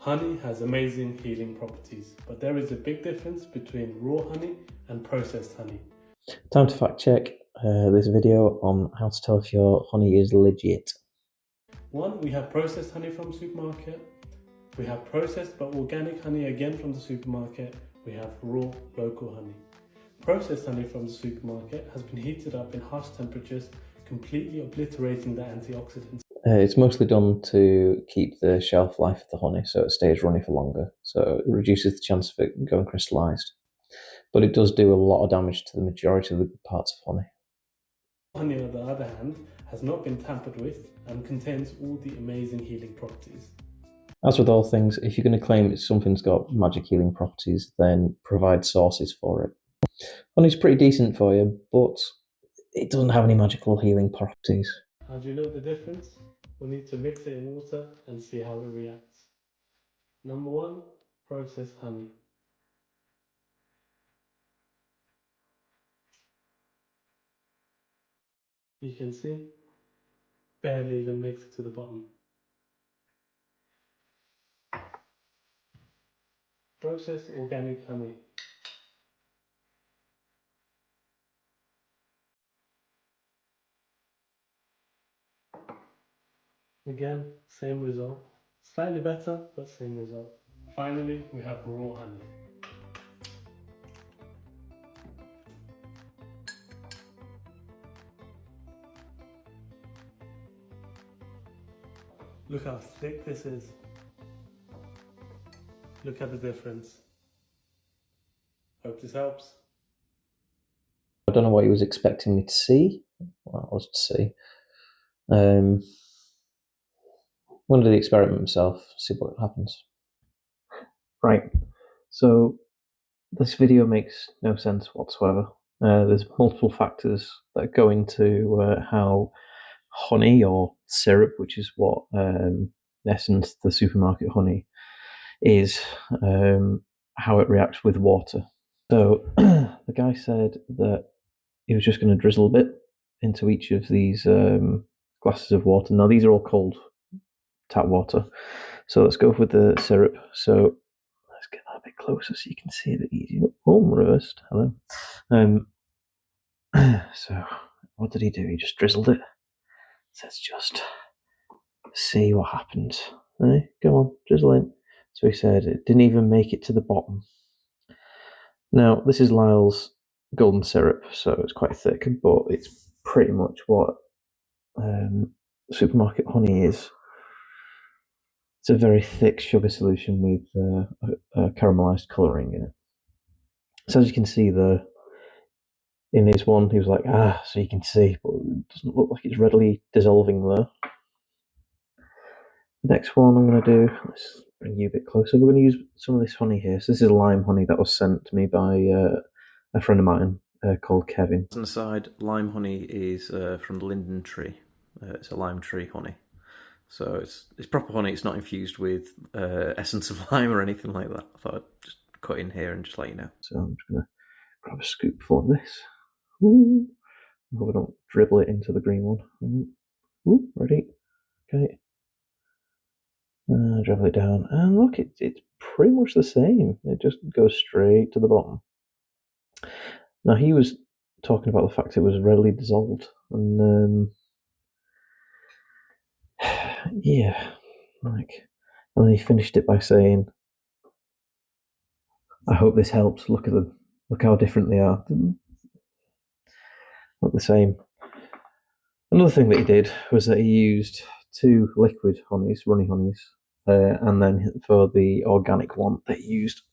Honey has amazing healing properties, but there is a big difference between raw honey and processed honey. Time to fact check this video on how to tell if your honey is legit. One, we have processed honey from the supermarket. We have processed but organic honey again from the supermarket. We have raw local honey. Processed honey from the supermarket has been heated up in harsh temperatures, completely obliterating the antioxidants. It's mostly done to keep the shelf life of the honey so it stays runny for longer, so it reduces the chance of it going crystallized. But it does do a lot of damage to the majority of the good parts of honey. Honey, on the other hand, has not been tampered with and contains all the amazing healing properties. As with all things, if you're going to claim something's got magic healing properties, then provide sources for it. Honey's pretty decent for you, but it doesn't have any magical healing properties. How do you know the difference? We'll need to mix it in water and see how it reacts. Number one, processed honey. You can see, barely even makes it to the bottom. Processed organic honey. Again, same result. Slightly better, but same result. Finally, we have raw honey. Look how thick this is. Look at the difference. Hope this helps. I don't know what he was expecting me to see. Well, I was to see. I'm going to do the experiment myself, see what happens. Right, so this video makes no sense whatsoever. There's multiple factors that go into how honey or syrup, which is what in essence the supermarket honey is, how it reacts with water. So the guy said that he was just going to drizzle a bit into each of these glasses of water. Now these are all cold tap water. So let's go with the syrup. So let's get that a bit closer so you can see it easier. Oh, reversed. Hello. So what did he do? He just drizzled it. Let's just see what happens. Right, go on, drizzle in. So he said it didn't even make it to the bottom. Now this is Lyle's golden syrup, so it's quite thick, but it's pretty much what supermarket honey is. It's a very thick sugar solution with caramelized colouring in it. So as you can see there, in this one, he was like, so you can see, but it doesn't look like it's readily dissolving there. Next one I'm going to do, let's bring you a bit closer. We're going to use some of this honey here. So this is lime honey that was sent to me by a friend of mine called Kevin. On the side, lime honey is from the linden tree. It's a lime tree honey. So it's proper honey. It's not infused with essence of lime or anything like that. I thought I'd just cut in here and just let you know. So I'm just going to grab a scoopful of this. Ooh. I hope I don't dribble it into the green one. Ooh, ready? Okay. Dribble it down. And look, it's pretty much the same. It just goes straight to the bottom. Now, he was talking about the fact it was readily dissolved. And yeah, and then he finished it by saying, I hope this helps. Look at them. Look how different they are. Not the same. Another thing that he did was that he used 2 liquid honeys, runny honeys, and then for the organic one, they used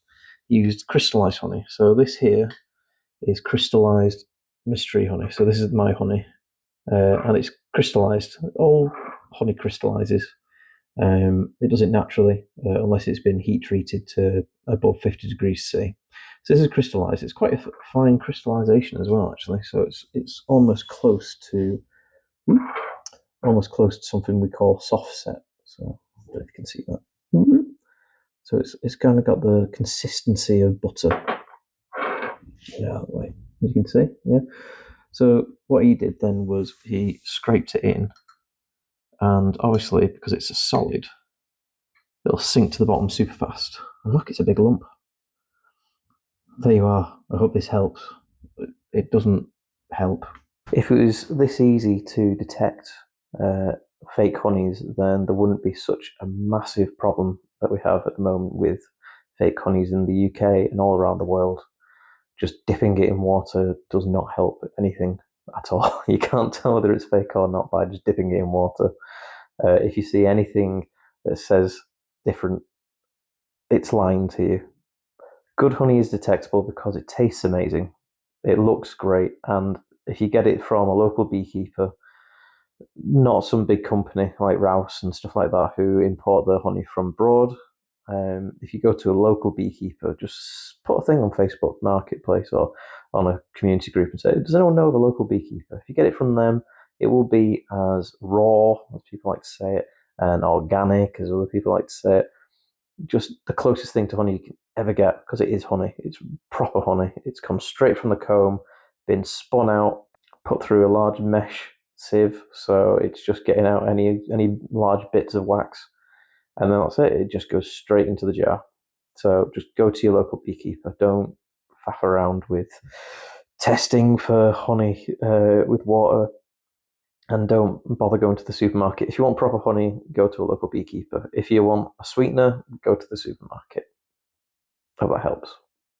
crystallized honey. So this here is crystallized mystery honey. So this is my honey, and it's crystallized. All honey crystallizes. It does it naturally, unless it's been heat treated to above 50 degrees C. So this is crystallized. It's quite a fine crystallization as well, actually. So it's almost close to something we call soft set. So I don't know if you can see that. So it's kind of got the consistency of butter. Yeah, that way, as you can see. Yeah. So what he did then was he scraped it in, and obviously because it's a solid, it'll sink to the bottom super fast. And look, it's a big lump. There you are. I hope this helps. It doesn't help. If it was this easy to detect fake honeys, then there wouldn't be such a massive problem that we have at the moment with fake honeys in the UK and all around the world. Just dipping it in water does not help anything at all. You can't tell whether it's fake or not by just dipping it in water. If you see anything that says different, it's lying to you. Good honey is detectable because it tastes amazing, it looks great, and if you get it from a local beekeeper, not some big company like Rouse and stuff like that who import their honey from abroad. If you go to a local beekeeper, just put a thing on Facebook Marketplace or on a community group and say, does anyone know of a local beekeeper? If you get it from them, it will be as raw, as people like to say it, and organic, as other people like to say it. Just the closest thing to honey you can ever get, because it is honey. It's proper honey. It's come straight from the comb, been spun out, put through a large mesh sieve, so it's just getting out any large bits of wax, and then that's it. It just goes straight into the jar. So just go to your local beekeeper. Don't faff around with testing for honey with water, and don't bother going to the supermarket. If you want proper honey, go to a local beekeeper. If you want a sweetener, go to the supermarket. Hope that helps.